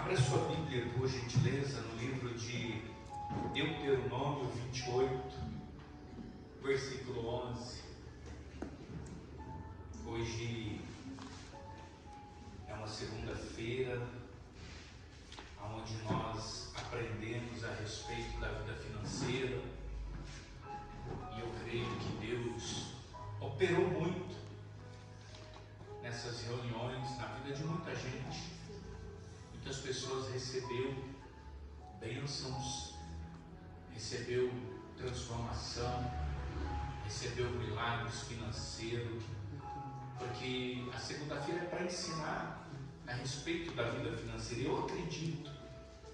Abra sua Bíblia, por gentileza, no livro de Deuteronômio 28, versículo 11. Hoje é uma segunda-feira, onde nós aprendemos a respeito da vida financeira, e eu creio que Deus operou muito nessas reuniões, na vida de muita gente. Muitas pessoas recebeu bênçãos, recebeu transformação, recebeu milagres financeiros, porque a segunda-feira é para ensinar a respeito da vida financeira. Eu acredito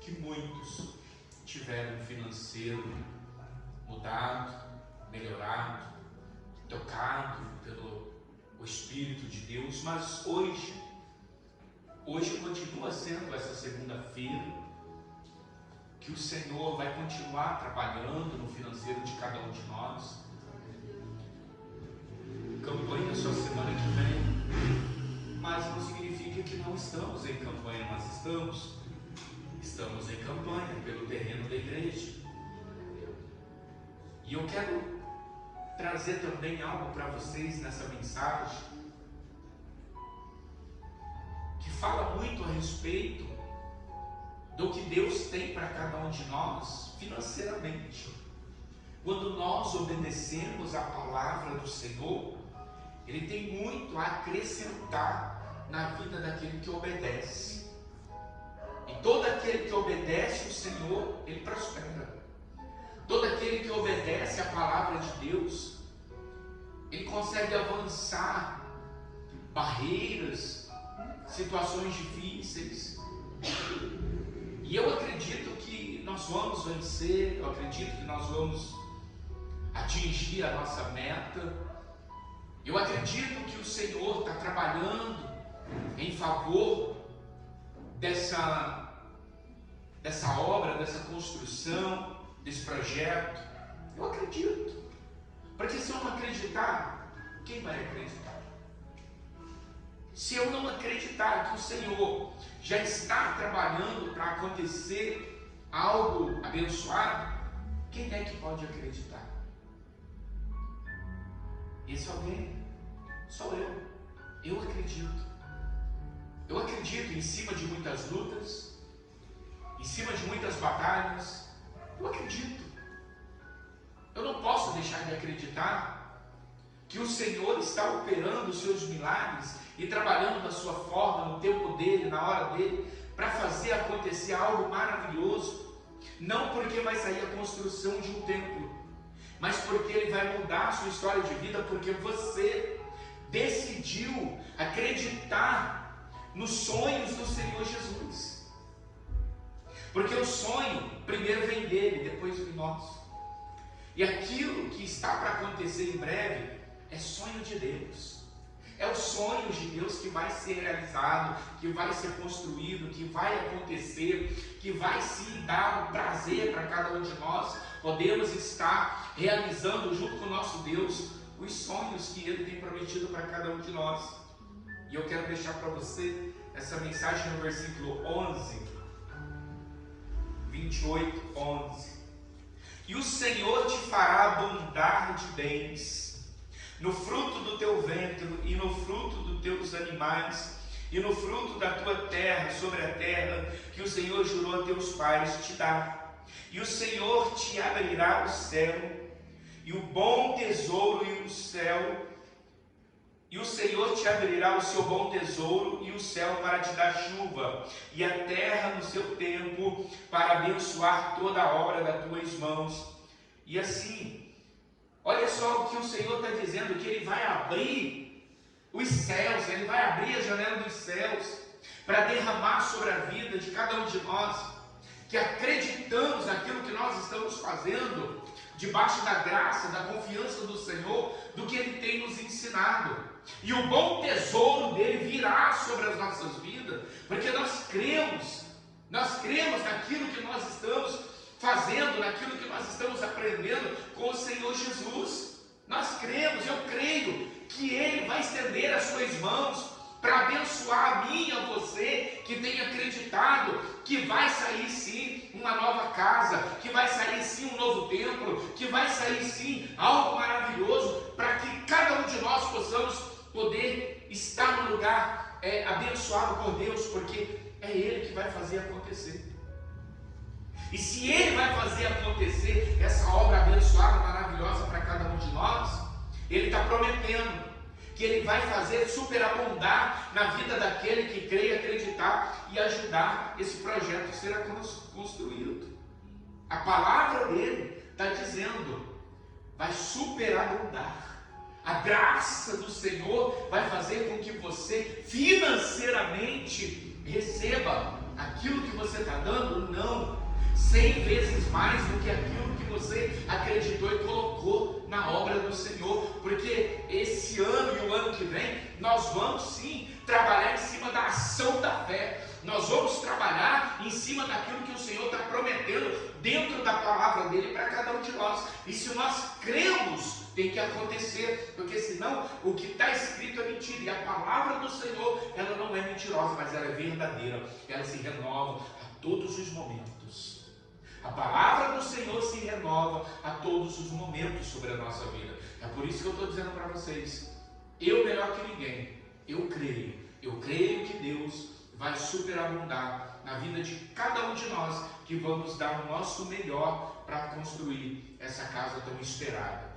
que muitos tiveram um financeiro mudado, melhorado, tocado pelo Espírito de Deus, mas hoje continua sendo essa segunda-feira que o Senhor vai continuar trabalhando no financeiro de cada um de nós. Campanha só semana que vem, mas não significa que não estamos em campanha. Nós estamos em campanha pelo terreno da igreja. E eu quero trazer também algo para vocês nessa mensagem que fala muito a respeito do que Deus tem para cada um de nós financeiramente. Quando nós obedecemos a palavra do Senhor, Ele tem muito a acrescentar na vida daquele que obedece. E todo aquele que obedece o Senhor, ele prospera. Todo aquele que obedece a palavra de Deus, ele consegue avançar barreiras, situações difíceis. E eu acredito que nós vamos vencer, eu acredito que nós vamos atingir a nossa meta. Eu acredito que o Senhor está trabalhando em favor dessa obra, dessa construção, desse projeto. Eu acredito. Porque se eu não acreditar, quem vai acreditar? Se eu não acreditar que o Senhor já está trabalhando para acontecer algo abençoado, quem é que pode acreditar? Esse alguém sou eu. Eu acredito. Eu acredito em cima de muitas lutas, em cima de muitas batalhas. Eu acredito. Eu não posso deixar de acreditar que o Senhor está operando os seus milagres e trabalhando da sua forma, no tempo dele, na hora dele, para fazer acontecer algo maravilhoso. Não porque vai sair a construção de um templo, mas porque Ele vai mudar a sua história de vida, porque você decidiu acreditar nos sonhos do Senhor Jesus. Porque o sonho primeiro vem dele, depois vem nosso. E aquilo que está para acontecer em breve é sonho de Deus. É o sonho de Deus que vai ser realizado, que vai ser construído, que vai acontecer, que vai se dar um prazer para cada um de nós. Podemos estar realizando junto com o nosso Deus os sonhos que Ele tem prometido para cada um de nós. E eu quero deixar para você essa mensagem no versículo 11, 28, 11. E o Senhor te fará abundar de bens, no fruto do teu ventre e no fruto dos teus animais, e no fruto da tua terra, sobre a terra que o Senhor jurou a teus pais te dar. E o Senhor te abrirá o céu, e o bom tesouro e o céu, e o Senhor te abrirá o seu bom tesouro e o céu para te dar chuva, e a terra no seu tempo, para abençoar toda a obra das tuas mãos. E assim, olha só o que o Senhor está dizendo, que Ele vai abrir os céus, Ele vai abrir a janela dos céus, para derramar sobre a vida de cada um de nós, que acreditamos naquilo que nós estamos fazendo, debaixo da graça, da confiança do Senhor, do que Ele tem nos ensinado. E o bom tesouro dele virá sobre as nossas vidas, porque nós cremos naquilo que nós estamos fazendo, naquilo que nós estamos aprendendo com o Senhor Jesus. Nós cremos, eu creio que Ele vai estender as suas mãos para abençoar a mim e a você, que tem acreditado que que vai sair sim uma nova casa, que vai sair sim um novo templo, que vai sair sim algo maravilhoso, para que cada um de nós possamos poder estar no lugar abençoado por Deus, porque é Ele que vai fazer acontecer. E se Ele vai fazer acontecer essa obra abençoada, maravilhosa para cada um de nós, Ele está prometendo que Ele vai fazer superabundar na vida daquele que crê, acreditar e ajudar esse projeto a ser construído. A palavra dele está dizendo, vai superabundar. A graça do Senhor vai fazer com que você financeiramente receba aquilo que você está dando, não, 100 vezes mais do que aquilo que você acreditou e colocou na obra do Senhor, porque esse ano e o ano que vem, nós vamos sim trabalhar em cima da ação da fé, nós vamos trabalhar em cima daquilo que o Senhor está prometendo dentro da palavra dele para cada um de nós, e se nós cremos, tem que acontecer, porque senão o que está escrito é mentira, e a palavra do Senhor, ela não é mentirosa, mas ela é verdadeira, ela se renova a todos os momentos. A palavra do Senhor se renova a todos os momentos sobre a nossa vida. É por isso que eu estou dizendo para vocês, eu melhor que ninguém, eu creio que Deus vai superabundar na vida de cada um de nós, que vamos dar o nosso melhor para construir essa casa tão esperada.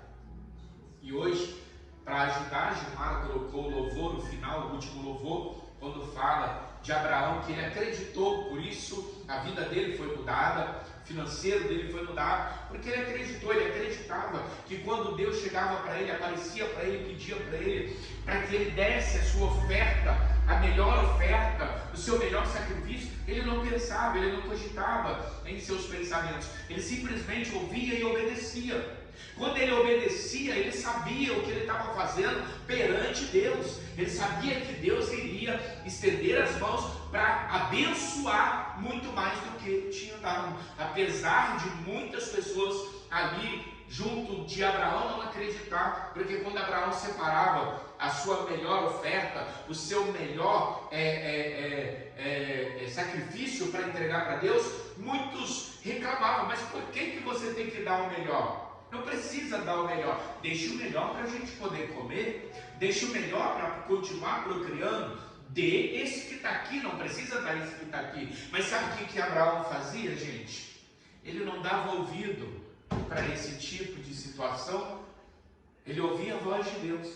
E hoje, para ajudar, a Gilmara colocou o louvor no final, o último louvor, quando fala de Abraão, que ele acreditou, por isso a vida dele foi mudada, o financeiro dele foi mudado, porque ele acreditou, ele acreditava que quando Deus chegava para ele, aparecia para ele, pedia para ele, para que ele desse a sua oferta, a melhor oferta, o seu melhor sacrifício, ele não pensava, ele não cogitava em seus pensamentos, ele simplesmente ouvia e obedecia. Quando ele obedecia, ele sabia o que ele estava fazendo perante Deus. Ele sabia que Deus iria estender as mãos para abençoar muito mais do que ele tinha dado. Apesar de muitas pessoas ali junto de Abraão não acreditar, porque quando Abraão separava a sua melhor oferta, o seu melhor sacrifício para entregar para Deus, muitos reclamavam, mas por que você tem que dar o melhor? Não precisa dar o melhor, deixa o melhor para a gente poder comer, deixa o melhor para continuar procriando, dê esse que está aqui, não precisa dar esse que está aqui. Mas sabe o que Abraão fazia, gente? Ele não dava ouvido para esse tipo de situação, ele ouvia a voz de Deus,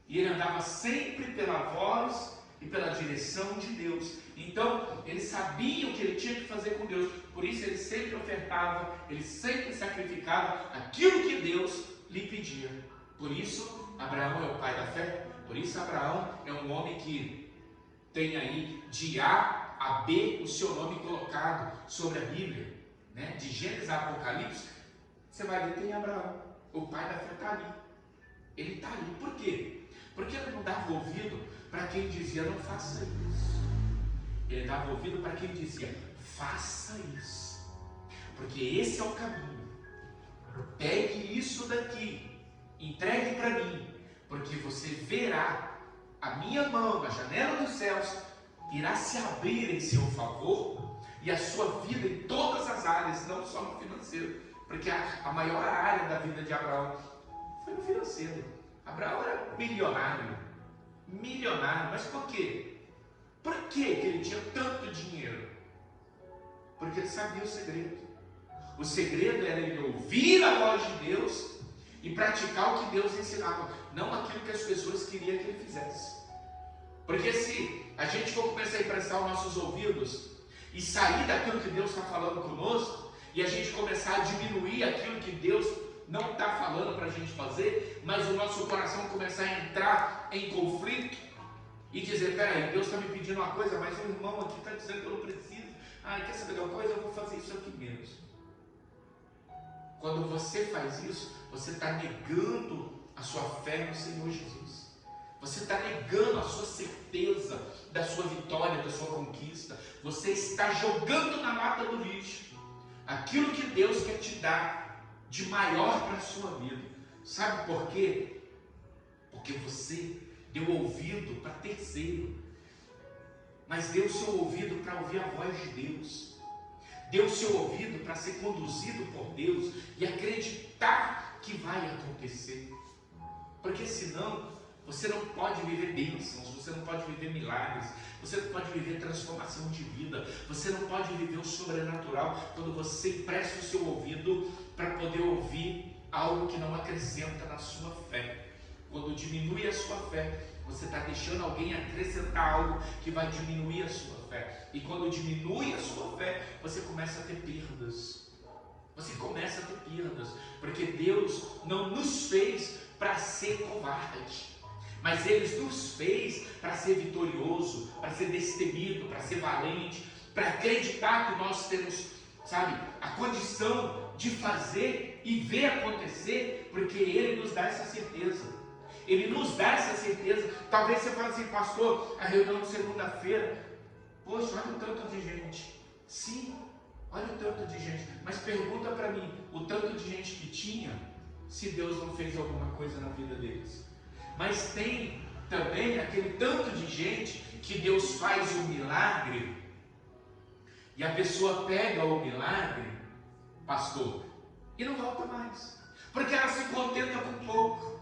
e ele andava sempre pela voz e pela direção de Deus. Então, ele sabia o que ele tinha que fazer com Deus, por isso ele sempre ofertava, ele sempre sacrificava aquilo que Deus lhe pedia. Por isso, Abraão é o pai da fé, por isso Abraão é um homem que tem aí de A a B o seu nome colocado sobre a Bíblia, né? De Gênesis a Apocalipse, você vai ver, tem Abraão, o pai da fé está ali, ele está ali, por quê? Porque ele não dava ouvido para quem dizia não faça isso, ele dava ouvido para quem dizia faça isso, porque esse é o caminho, pegue isso daqui, entregue para mim, porque você verá a minha mão, a janela dos céus irá se abrir em seu favor, e a sua vida em todas as áreas, não só no financeiro, porque a maior área da vida de Abraão foi no financeiro. Abraão era milionário, mas por quê? Por que ele tinha tanto dinheiro? Porque ele sabia o segredo. O segredo era ele ouvir a voz de Deus e praticar o que Deus ensinava, não aquilo que as pessoas queriam que ele fizesse. Porque se a gente for começar a emprestar os nossos ouvidos e sair daquilo que Deus está falando conosco, e a gente começar a diminuir aquilo que Deus não está falando para a gente fazer, mas o nosso coração começar a entrar em conflito e dizer, peraí, Deus está me pedindo uma coisa, mas o irmão aqui está dizendo que eu não preciso. Quer saber de uma coisa? Eu vou fazer isso aqui menos. Quando você faz isso, você está negando a sua fé no Senhor Jesus. Você está negando a sua certeza da sua vitória, da sua conquista. Você está jogando na lata do lixo aquilo que Deus quer te dar de maior para a sua vida. Sabe por quê? Porque você deu ouvido para terceiro, mas deu seu ouvido para ouvir a voz de Deus. dê o seu ouvido para ser conduzido por Deus e acreditar que vai acontecer. Porque senão você não pode viver bênçãos, você não pode viver milagres, você não pode viver transformação de vida, você não pode viver o sobrenatural quando você empresta o seu ouvido para poder ouvir algo que não acrescenta na sua fé. Quando diminui a sua fé, você está deixando alguém acrescentar algo que vai diminuir a sua fé. E quando diminui a sua fé, você começa a ter perdas. Você começa a ter perdas, porque Deus não nos fez para ser covarde, mas Ele nos fez para ser vitorioso, para ser destemido, para ser valente, para acreditar que nós temos, sabe, a condição de fazer e ver acontecer, porque Ele nos dá essa certeza. Ele nos dá essa certeza. Talvez você fale assim, pastor, a reunião de segunda-feira, poxa, olha o tanto de gente. Sim, olha o tanto de gente, mas pergunta para mim, o tanto de gente que tinha, se Deus não fez alguma coisa na vida deles. Mas tem também aquele tanto de gente que Deus faz um milagre e a pessoa pega o milagre, pastor, e não volta mais, porque ela se contenta com pouco.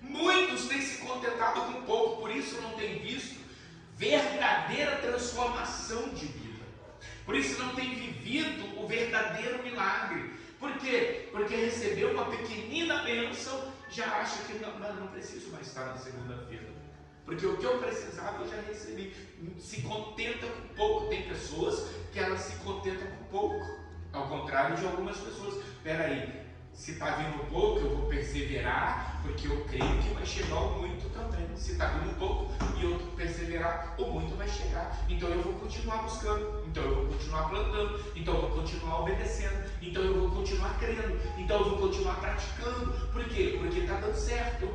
Muitos têm se contentado com pouco, por isso não têm visto verdadeira transformação de vida, por isso não têm vivido o verdadeiro milagre. Por quê? Porque recebeu uma pequenina bênção, já acha que não preciso mais estar na segunda-feira, porque o que eu precisava eu já recebi. Se contenta com pouco. Tem pessoas que elas se contentam com pouco, ao contrário de algumas pessoas. Espera aí, se está vindo pouco, eu vou perseverar, porque eu creio que vai chegar o muito também. Se está vindo pouco e eu perseverar, o muito vai chegar. Então eu vou continuar buscando, então eu vou continuar plantando, então eu vou continuar obedecendo, então eu vou continuar crendo, então eu vou continuar praticando. Por quê? Porque está dando certo.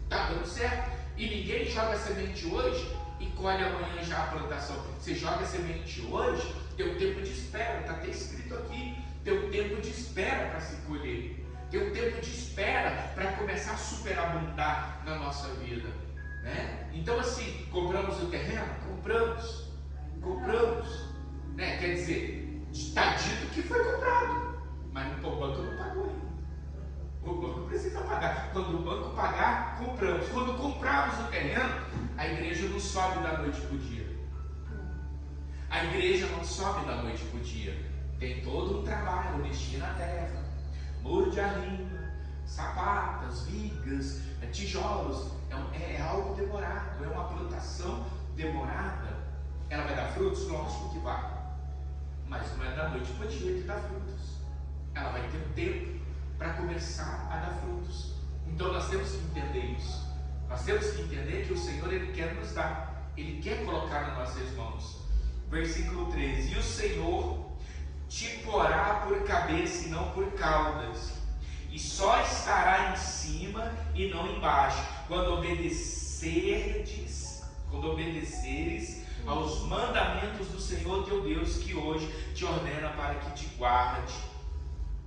Está dando certo. E ninguém joga semente hoje e colhe amanhã já a plantação. Você joga semente hoje, tem um tempo de espera, está até escrito aqui. Tem um tempo de espera para se colher. Tem um tempo de espera para começar a superabundar na nossa vida, né? Então assim, compramos o terreno? Compramos, né? Quer dizer, está dito que foi comprado, mas o banco não pagou ainda. O banco precisa pagar. Quando o banco pagar, compramos. Quando comprarmos o terreno, a igreja não sobe da noite para o dia. A igreja não sobe da noite para o dia. Tem todo um trabalho, investir na terra, muro de arrimo, sapatas, vigas, tijolos. É algo demorado, é uma plantação demorada. Ela vai dar frutos? Lógico que vai, mas não é da noite para o dia que dá frutos. Ela vai ter um tempo para começar a dar frutos. Então nós temos que entender isso. Nós temos que entender que o Senhor, Ele quer nos dar, Ele quer colocar nas nossas mãos. Versículo 13: e o Senhor te porá por cabeça e não por caudas, e só estará em cima e não embaixo, quando obedeceres aos mandamentos do Senhor teu Deus, que hoje te ordena para que te guarde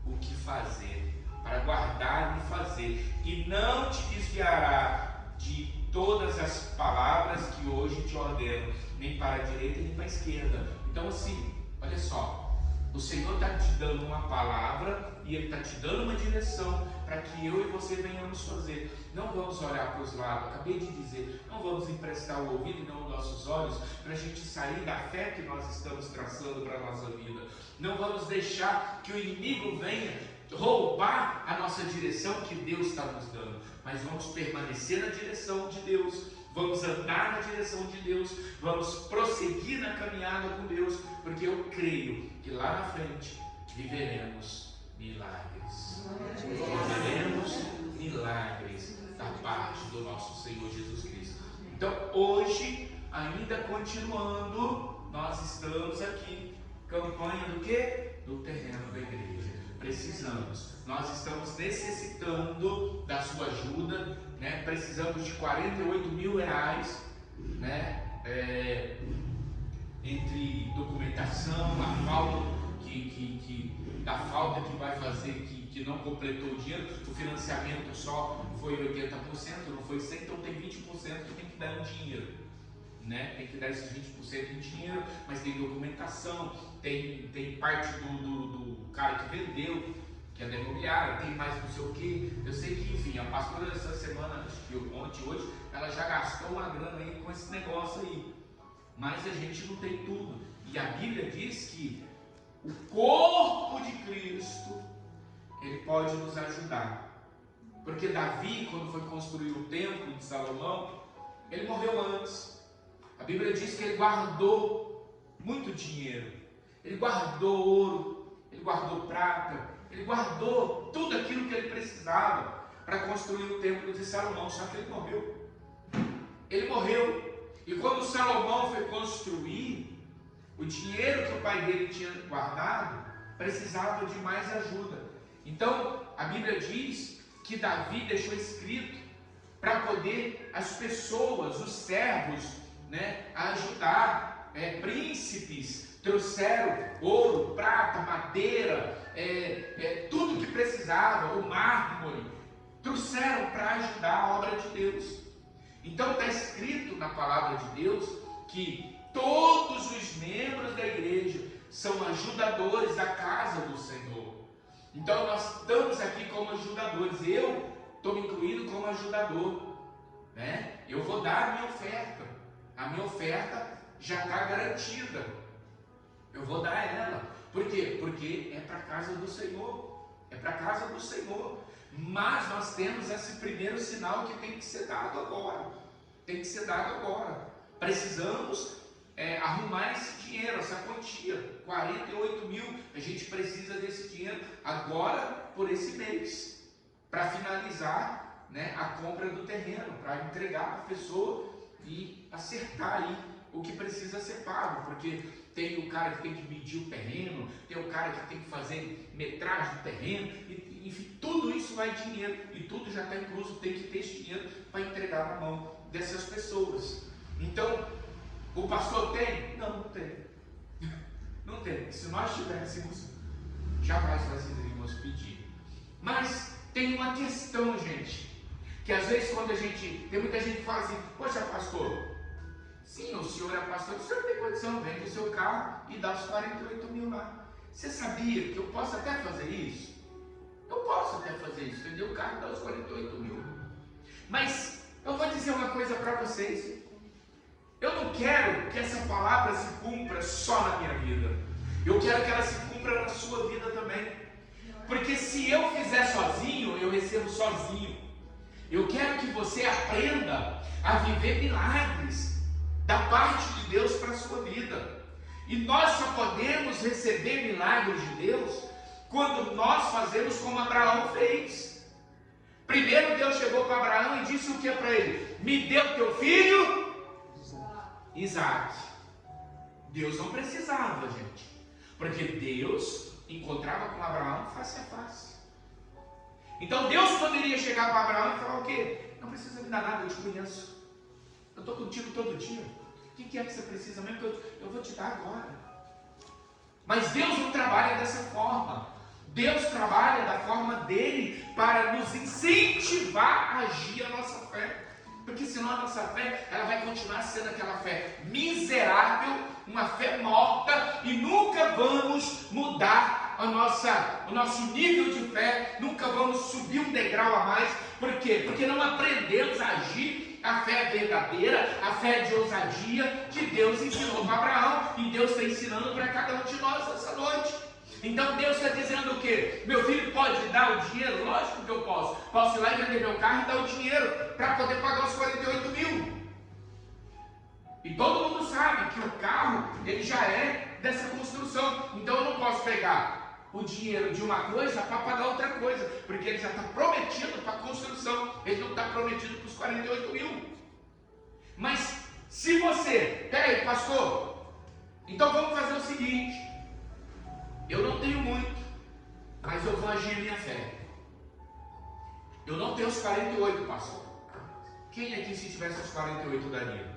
o que fazer, para guardar e fazer, e não te desviará de todas as palavras que hoje te ordeno, nem para a direita nem para a esquerda. Então assim, olha só, o Senhor está te dando uma palavra e Ele está te dando uma direção para que eu e você venhamos fazer. Não vamos olhar para os lados, acabei de dizer, não vamos emprestar o ouvido e não os nossos olhos para a gente sair da fé que nós estamos traçando para a nossa vida. Não vamos deixar que o inimigo venha roubar a nossa direção que Deus está nos dando, mas vamos permanecer na direção de Deus, vamos andar na direção de Deus, vamos prosseguir na caminhada com Deus, porque eu creio que lá na frente viveremos milagres. Viveremos milagres da parte do nosso Senhor Jesus Cristo. Então hoje, ainda continuando, nós estamos aqui, campanha do quê? Do terreno da igreja. Precisamos, nós estamos necessitando da sua ajuda, né? Precisamos de 48 mil reais, né? Entre documentação, a falta da falta que vai fazer, que não completou o dinheiro, o financiamento só foi 80%, não foi 100%, então tem 20% que tem que dar em dinheiro. né? Tem que dar esses 20% em dinheiro, mas tem documentação, tem parte do cara que vendeu, que é da imobiliária, tem mais não sei o que. Eu sei que, enfim, a pastora essa semana, ontem, hoje, ela já gastou uma grana aí com esse negócio aí. Mas a gente não tem tudo. E a Bíblia diz que o corpo de Cristo, ele pode nos ajudar. Porque Davi, quando foi construir o templo de Salomão, ele morreu antes. A Bíblia diz que ele guardou muito dinheiro. Ele guardou ouro, ele guardou prata, ele guardou tudo aquilo que ele precisava para construir o templo de Salomão. Só que ele morreu. Ele morreu. E quando Salomão foi construir, o dinheiro que o pai dele tinha guardado precisava de mais ajuda. Então, a Bíblia diz que Davi deixou escrito para poder as pessoas, os servos, né, ajudar. Príncipes trouxeram ouro, prata, madeira, tudo que precisava, o mármore, trouxeram para ajudar a obra de Deus. Então está escrito na palavra de Deus que todos os membros da igreja são ajudadores da casa do Senhor. Então nós estamos aqui como ajudadores. Eu estou me incluindo como ajudador, né? Eu vou dar a minha oferta. A minha oferta já está garantida. Eu vou dar ela. Por quê? Porque é para a casa do Senhor. É para a casa do Senhor. Mas nós temos esse primeiro sinal que tem que ser dado agora. Tem que ser dado agora. Precisamos arrumar esse dinheiro, essa quantia. 48 mil. A gente precisa desse dinheiro agora por esse mês. Para finalizar, né, a compra do terreno. Para entregar para a pessoa e acertar aí o que precisa ser pago. Porque tem o cara que tem que medir o terreno. Tem o cara que tem que fazer metragem do terreno. Enfim, tudo isso vai dinheiro e tudo já está incluso, tem que ter esse dinheiro para entregar na mão dessas pessoas. Então, o pastor tem? Não tem. Não tem. Se nós tivéssemos, jamais nós iríamos pedir. Mas tem uma questão, gente, que às vezes quando tem muita gente que fala assim, poxa pastor, sim, o senhor é pastor, o senhor tem condição, vende o seu carro e dá os 48 mil lá. Você sabia que eu posso até fazer isso? Eu posso até fazer isso, vender o carro e dar os 48 mil. Mas eu vou dizer uma coisa para vocês. Eu não quero que essa palavra se cumpra só na minha vida. Eu quero que ela se cumpra na sua vida também. Porque se eu fizer sozinho, eu recebo sozinho. Eu quero que você aprenda a viver milagres da parte de Deus para a sua vida. E nós só podemos receber milagres de Deus quando nós fazemos como Abraão fez. Primeiro Deus chegou para Abraão e disse o que para ele? Me dê o teu filho Isaac. Deus não precisava, gente, porque Deus encontrava com Abraão face a face. Então Deus poderia chegar para Abraão e falar o quê? Não precisa me dar nada, eu te conheço. Eu estou contigo todo dia. O que é que você precisa mesmo? Eu vou te dar agora. Mas Deus não trabalha dessa forma. Deus trabalha da forma dele para nos incentivar a agir a nossa fé. Porque senão a nossa fé, ela vai continuar sendo aquela fé miserável, uma fé morta, e nunca vamos mudar o nosso nível de fé, nunca vamos subir um degrau a mais. Por quê? Porque não aprendemos a agir a fé verdadeira, a fé de ousadia que Deus ensinou para Abraão, e Deus está ensinando para cada um de nós essa noite. Então Deus está dizendo o quê? Meu filho pode dar o dinheiro? Lógico que eu posso. Posso ir lá e vender meu carro e dar o dinheiro para poder pagar os 48 mil. E todo mundo sabe que o carro, ele já é dessa construção. Então eu não posso pegar o dinheiro de uma coisa para pagar outra coisa, porque ele já está prometido para a construção. Ele não está prometido para os 48 mil. Mas se você, peraí pastor, então vamos fazer o seguinte. Eu não tenho muito, mas eu vou agir a minha fé. Eu não tenho os 48, pastor. Quem aqui, se tivesse os 48, daria?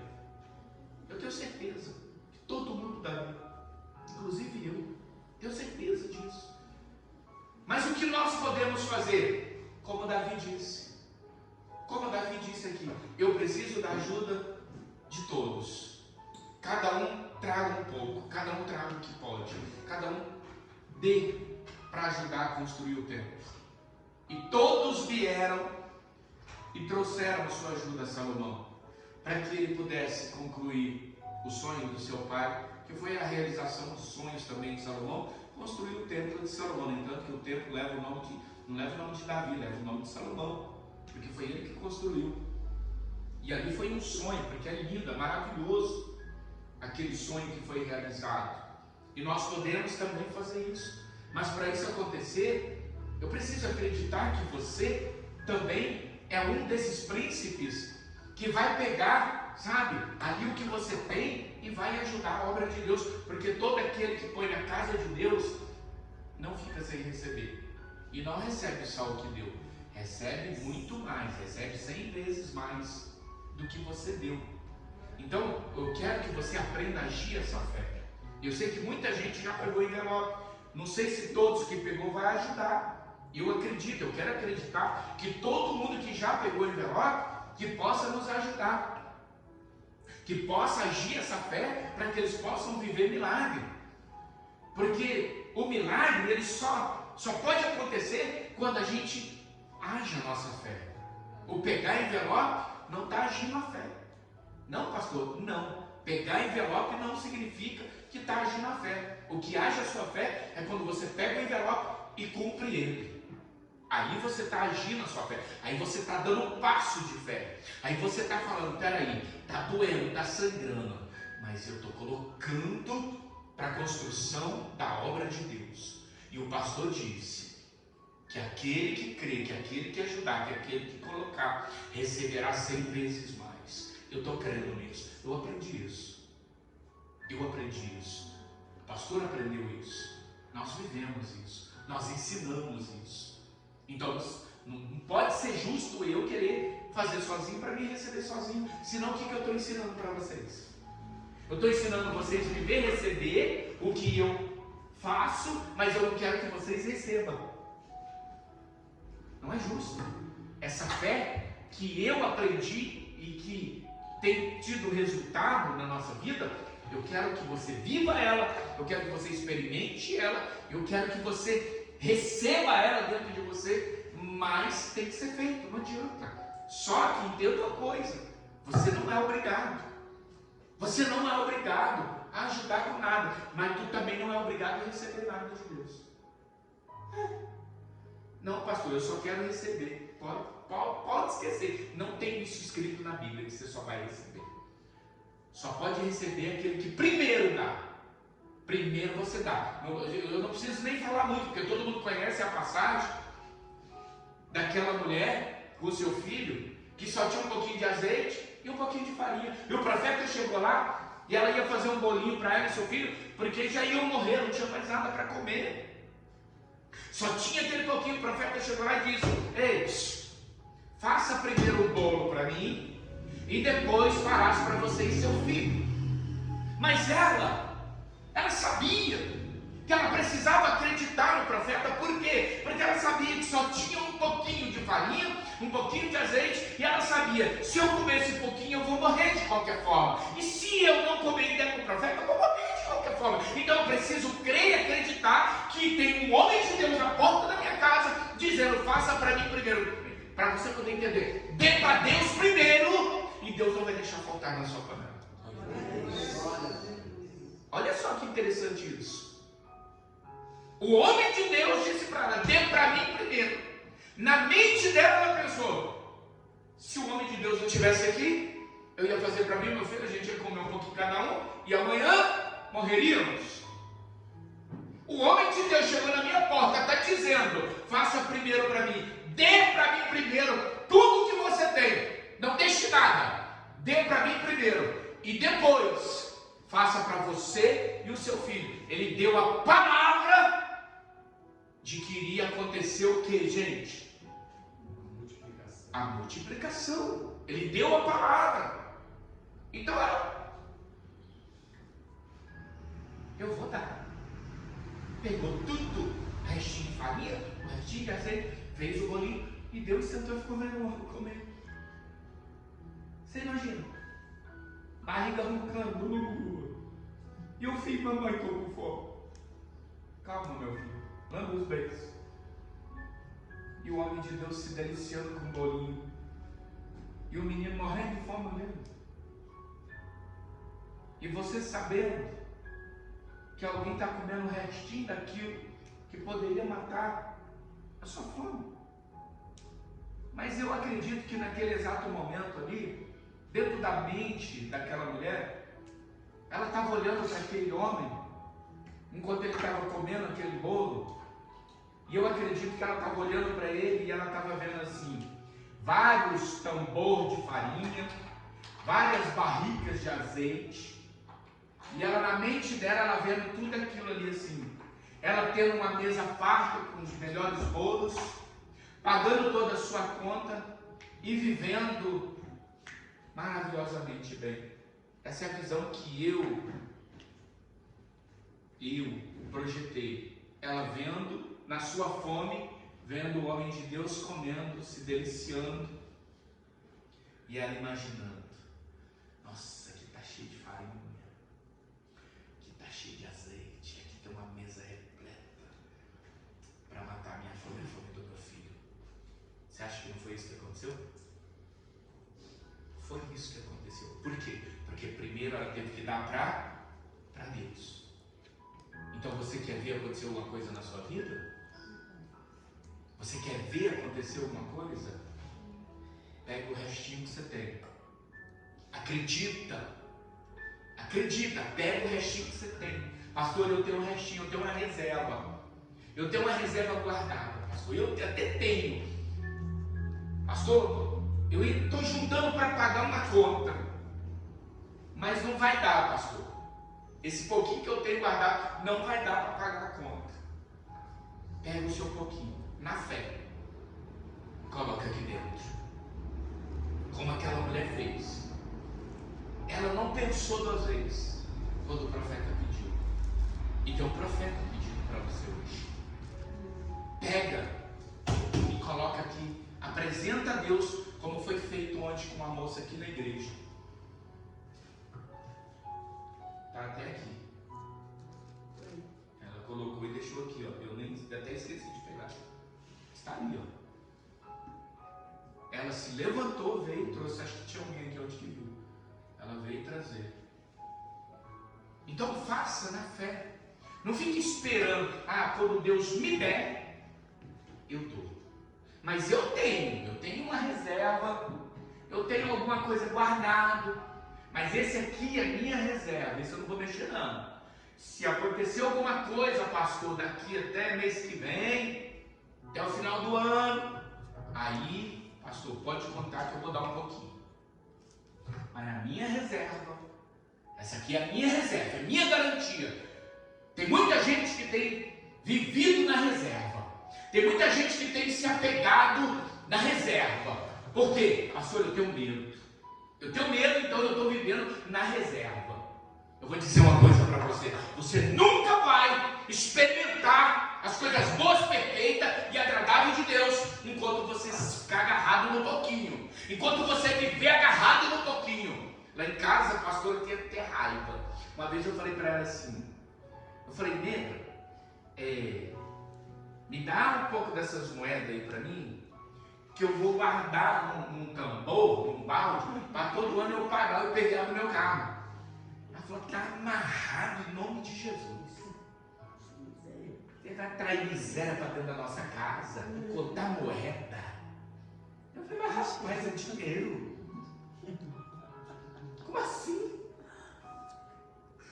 Eu tenho certeza que todo mundo daria, inclusive eu. Tenho certeza disso. Mas o que nós podemos fazer? Como Davi disse. Como Davi disse aqui, eu preciso da ajuda de todos. cada um traga um pouco, cada um traga o que pode, cada um dê para ajudar a construir o templo. E todos vieram e trouxeram a sua ajuda a Salomão, para que ele pudesse concluir o sonho do seu pai, que foi a realização dos sonhos também de Salomão, construir o templo de Salomão. No entanto, que o templo leva o nome não leva o nome de Davi, leva o nome de Salomão, porque foi ele que construiu. E ali foi um sonho, porque é lindo, é maravilhoso aquele sonho que foi realizado. E nós podemos também fazer isso. Mas para isso acontecer, eu preciso acreditar que você também é um desses príncipes que vai pegar, sabe, ali o que você tem e vai ajudar a obra de Deus. Porque todo aquele que põe na casa de Deus não fica sem receber. E não recebe só o que deu, recebe muito mais, recebe 100 vezes mais do que você deu. Então, eu quero que você aprenda a agir essa fé. Eu sei que muita gente já pegou envelope. Não sei se todos que pegou vai ajudar. Eu acredito, eu quero acreditar que todo mundo que já pegou envelope, que possa nos ajudar. Que possa agir essa fé para que eles possam viver milagre. Porque o milagre, ele só pode acontecer quando a gente age a nossa fé. O pegar envelope não está agindo a fé. Não, pastor, não. Pegar envelope não significa que está agindo a fé. O que age a sua fé é quando você pega o envelope e cumpre ele. Aí você está agindo a sua fé. Aí você está dando um passo de fé. Aí você está falando, peraí, está doendo, está sangrando, mas eu estou colocando para a construção da obra de Deus. E o pastor disse que aquele que crê, que aquele que ajudar, que aquele que colocar, receberá 100 vezes mais. Eu estou crendo nisso. Eu aprendi isso. O pastor aprendeu isso. Nós vivemos isso. Nós ensinamos isso. Então, não pode ser justo eu querer fazer sozinho para me receber sozinho. Senão, o que eu estou ensinando para vocês? Eu estou ensinando vocês a viver, receber o que eu faço, mas eu não quero que vocês recebam. Não é justo. Essa fé que eu aprendi e que tem tido resultado na nossa vida, eu quero que você viva ela, eu quero que você experimente ela, eu quero que você receba ela dentro de você, mas tem que ser feito, não adianta. Só que entenda uma coisa, você não é obrigado. Você não é obrigado a ajudar com nada, mas tu também não é obrigado a receber nada de Deus. Não, pastor, eu só quero receber. Pode esquecer. Não tem isso escrito na Bíblia que você só vai receber. Só pode receber aquele que primeiro dá. Primeiro você dá. Eu não preciso nem falar muito, porque todo mundo conhece a passagem daquela mulher com o seu filho, que só tinha um pouquinho de azeite e um pouquinho de farinha. E o profeta chegou lá e ela ia fazer um bolinho para ela e seu filho, porque já iam morrer, não tinha mais nada para comer. Só tinha aquele pouquinho. O profeta chegou lá e disse: ei, faça primeiro o bolo para mim e depois farás para você e seu filho. Mas ela sabia que ela precisava acreditar no profeta. Por quê? Porque ela sabia que só tinha um pouquinho de farinha, um pouquinho de azeite, e ela sabia, se eu comer esse pouquinho eu vou morrer de qualquer forma, e se eu não comer ideia do profeta eu vou morrer de qualquer forma. Então eu preciso crer e acreditar que tem um homem de Deus na porta da minha casa dizendo: faça para mim primeiro, para você poder entender, dê para Deus primeiro e Deus não vai deixar faltar na sua panela. Olha só que interessante isso. O homem de Deus disse para ela: dê para mim primeiro. Na mente dela ela pensou: se o homem de Deus não estivesse aqui, eu ia fazer para mim e meu filho, a gente ia comer um pouquinho cada um e amanhã morreríamos. O homem de Deus chegou na minha porta, está dizendo: faça primeiro para mim, dê para mim primeiro tudo que você tem, não deixe nada, dê para mim primeiro e depois faça para você e o seu filho. Ele deu a palavra de que iria acontecer o que, gente? A multiplicação. Ele deu a palavra. Então eu vou dar. Pegou tudo, restinho de farinha, restinho de azeite, fez o bolinho e deu e sentou e ficou comer. Você imagina? Barriga roncando. E o filho, mamãe, estou com fome. Calma, meu filho, lamba os beijos. E o homem de Deus se deliciando com um bolinho. E o menino morrendo de fome mesmo. E você sabendo que alguém está comendo um restinho daquilo que poderia matar a sua fome. Mas eu acredito que naquele exato momento ali, dentro da mente daquela mulher, ela estava olhando para aquele homem, enquanto ele estava comendo aquele bolo, e eu acredito que ela estava olhando para ele e ela estava vendo assim, vários tambores de farinha, várias barricas de azeite, e ela na mente dela, ela vendo tudo aquilo ali assim, ela tendo uma mesa farta com os melhores bolos, pagando toda a sua conta e vivendo maravilhosamente bem. Essa é a visão que eu projetei. Ela vendo na sua fome, vendo o homem de Deus comendo, se deliciando, e ela imaginando: nossa, aqui está cheio de farinha, aqui está cheio de azeite, aqui tem uma mesa repleta para matar minha fome e a fome do meu filho. Você acha que não foi isso que aconteceu? Foi isso que aconteceu. Por quê? Porque primeiro ela teve que dar para Deus. Então você quer ver acontecer alguma coisa na sua vida? Você quer ver acontecer alguma coisa? Pega o restinho que você tem. Acredita, pega o restinho que você tem. Pastor, eu tenho um restinho, eu tenho uma reserva. Eu tenho uma reserva guardada, pastor. Eu até tenho. Pastor, eu estou juntando para pagar uma conta, mas não vai dar, pastor. Esse pouquinho que eu tenho guardado não vai dar para pagar a conta. Pega o seu pouquinho, na fé, coloca aqui dentro, como aquela mulher fez. Ela não pensou 2 vezes quando o profeta pediu. E tem um profeta pedindo para você hoje. Pega e coloca aqui, apresenta a Deus, como foi feito ontem com uma moça aqui na igreja. Está até aqui. Ela colocou e deixou aqui, ó. Eu nem até esqueci de pegar. Está ali, ó. Ela se levantou, veio e trouxe. Acho que tinha alguém aqui onde que viu. Ela veio trazer. Então faça na fé. Não fique esperando. Quando Deus me der, eu dou. Mas eu tenho uma reserva, eu tenho alguma coisa guardado, mas esse aqui é minha reserva, esse eu não vou mexer não. Se acontecer alguma coisa, pastor, daqui até mês que vem, até o final do ano, aí, pastor, pode contar que eu vou dar um pouquinho. Mas a minha reserva, essa aqui é a minha reserva, é a minha garantia. Tem muita gente que tem vivido na reserva. Tem muita gente que tem se apegado na reserva. Por quê? Pastor, eu tenho medo. Eu tenho medo, então eu estou vivendo na reserva. Eu vou dizer uma coisa para você. Você nunca vai experimentar as coisas boas, perfeitas e agradáveis de Deus enquanto você ficar agarrado no toquinho. Enquanto você viver agarrado no toquinho. Lá em casa, a pastora tinha até raiva. Uma vez eu falei para ela assim. Eu falei, nega, me dá um pouco dessas moedas aí para mim, que eu vou guardar num tambor, num balde, para todo ano eu pagar o IPVA do meu carro. Ela falou, está amarrado em nome de Jesus. Você vai trair miséria para dentro da nossa casa, contar moeda. Eu falei, mas rapaz, é dinheiro. Como assim?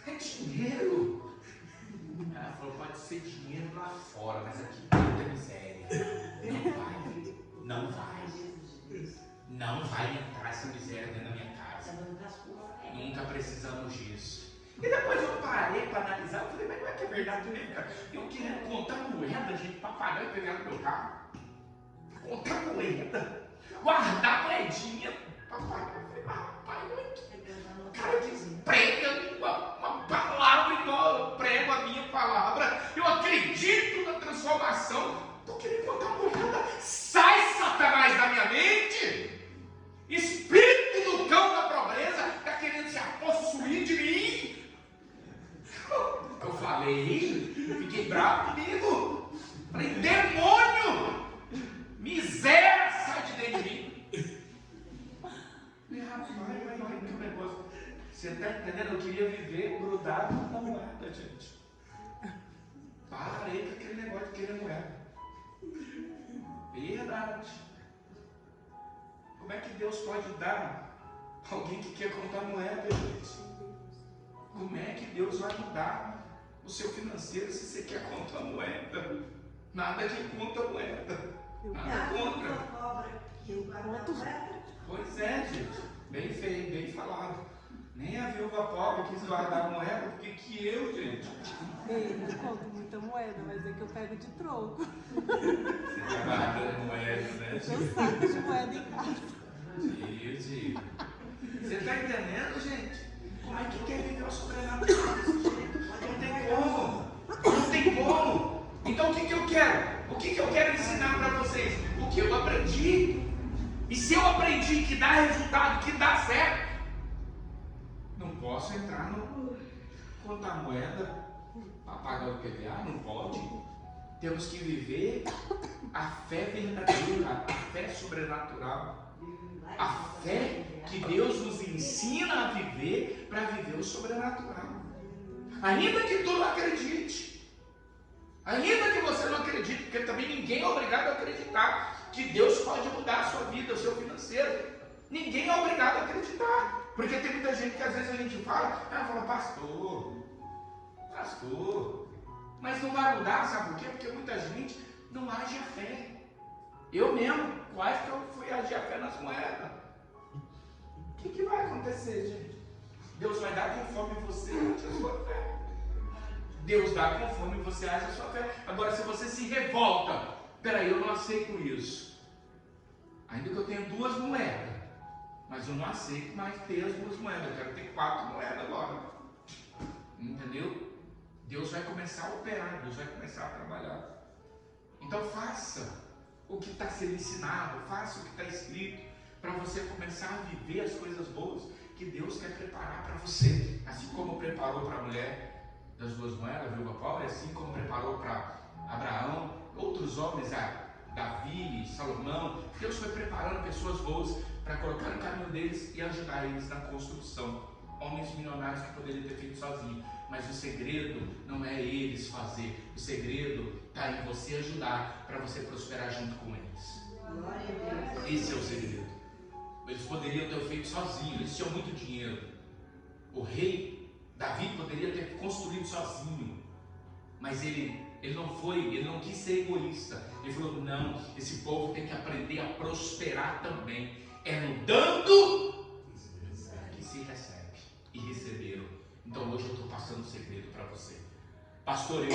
É dinheiro. Ela falou, pode ser dinheiro lá fora, mas aqui muita miséria. Não vai entrar essa miséria dentro da minha casa. Nunca precisamos disso. E depois eu parei para analisar, eu falei, mas não é que é verdade mesmo, cara? Eu querendo contar moeda, gente, para pagar e pegar no meu carro. Contar moeda, guardar moedinha para pagar. Eu falei, mas rapaz, não é que... O cara diz, prega uma palavra igual eu prego a minha palavra. Eu acredito na transformação. Estou querendo contar moeda. Sai, Satanás, da minha mente. Espírito do cão da pobreza está querendo se possuir de mim. falei, fiquei bravo comigo. Falei, demônio, miséria, sai de dentro de mim. Falei, rapaz, vai que o negócio. Você está entendendo? Eu queria viver grudado na moeda, gente. Parei com aquele negócio de querer moeda. Verdade. Como é que Deus pode dar alguém que quer contar moeda, gente? Como é que Deus vai mudar o seu financeiro se você quer contar moeda? Nada que conta moeda. Nada contra. Pois é, gente. Bem feio, bem falado. Nem a viúva pobre quis guardar a moeda, porque que eu, gente? Eu não conto muita moeda, mas é que eu pego de troco. Você está guardando moeda, né? Eu saco de moeda em casa. Tio. Você está entendendo, gente? Como é que quer viver o sobrenatural desse jeito? Não tem como. Não tem como. Então o que eu quero? O que eu quero ensinar para vocês? O que eu aprendi. E se eu aprendi que dá resultado, que dá certo, não posso entrar no contar moeda para pagar o IPVA, não pode. Temos que viver a fé verdadeira, a fé sobrenatural, a fé que Deus nos ensina a viver para viver o sobrenatural. Ainda que tu não acredite, ainda que você não acredite, porque também ninguém é obrigado a acreditar que Deus pode mudar a sua vida, o seu financeiro. Ninguém é obrigado a acreditar. Porque tem muita gente que às vezes a gente fala, pastor, mas não vai mudar, sabe por quê? Porque muita gente não age a fé. Eu mesmo, quase que eu fui agir a fé nas moedas. O que vai acontecer, gente? Deus vai dar conforme você age a sua fé. Deus dá conforme você age a sua fé. Agora, se você se revolta, peraí, eu não aceito isso. Ainda que eu tenha 2 moedas. Mas eu não aceito mais ter as 2 moedas, eu quero ter 4 moedas agora. Entendeu? Deus vai começar a operar, Deus vai começar a trabalhar. Então faça o que está sendo ensinado, faça o que está escrito, para você começar a viver as coisas boas que Deus quer preparar para você. Assim como preparou para a mulher das 2 moedas, a viúva pobre, assim como preparou para Abraão, outros homens, Davi, Salomão. Deus foi preparando pessoas boas para colocar no caminho deles e ajudar eles na construção. Homens milionários que poderiam ter feito sozinhos. Mas o segredo não é eles fazer. O segredo está em você ajudar para você prosperar junto com eles. Esse é o segredo. Eles poderiam ter feito sozinhos. Eles tinham muito dinheiro. O rei Davi poderia ter construído sozinho. Mas ele não quis ser egoísta. Ele falou, não, esse povo tem que aprender a prosperar também. É no dando que se recebe. E receberam. Então hoje eu estou passando um segredo para você. Pastor, eu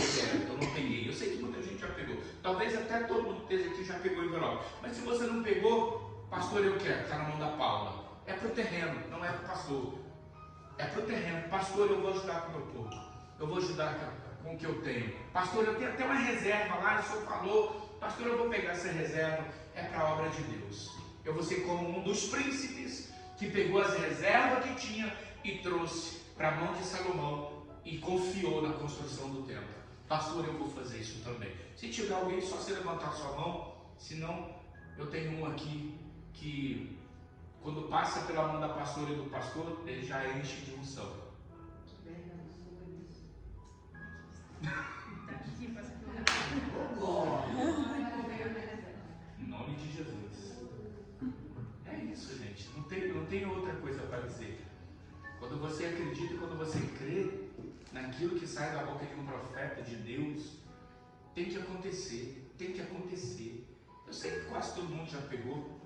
não peguei. Eu sei que muita gente já pegou. Talvez até todo mundo que esteja aqui já pegou o envelope. Mas se você não pegou, pastor, eu quero. Está na mão da Paula. É para o terreno, não é para o pastor. É para o terreno. Pastor, eu vou ajudar com o meu povo. Eu vou ajudar com o que eu tenho. Pastor, eu tenho até uma reserva lá, o senhor falou. Pastor, eu vou pegar essa reserva. É para a obra de Deus. Eu vou ser como um dos príncipes que pegou as reservas que tinha e trouxe para a mão de Salomão e confiou na construção do templo. Pastor, eu vou fazer isso também. Se tiver alguém, só você levantar sua mão. Senão, eu tenho um aqui que quando passa pela mão da pastora e do pastor, ele já enche de unção. Em nome de Jesus. É isso, gente. Não tem outra coisa para dizer. Quando você acredita e quando você crê naquilo que sai da boca de um profeta de Deus, tem que acontecer. Tem que acontecer. Eu sei que quase todo mundo já pegou.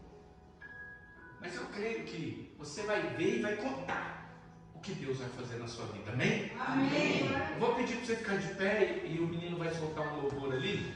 Mas eu creio que você vai ver e vai contar o que Deus vai fazer na sua vida. Amém? Amém. Eu vou pedir para você ficar de pé e o menino vai soltar um louvor ali.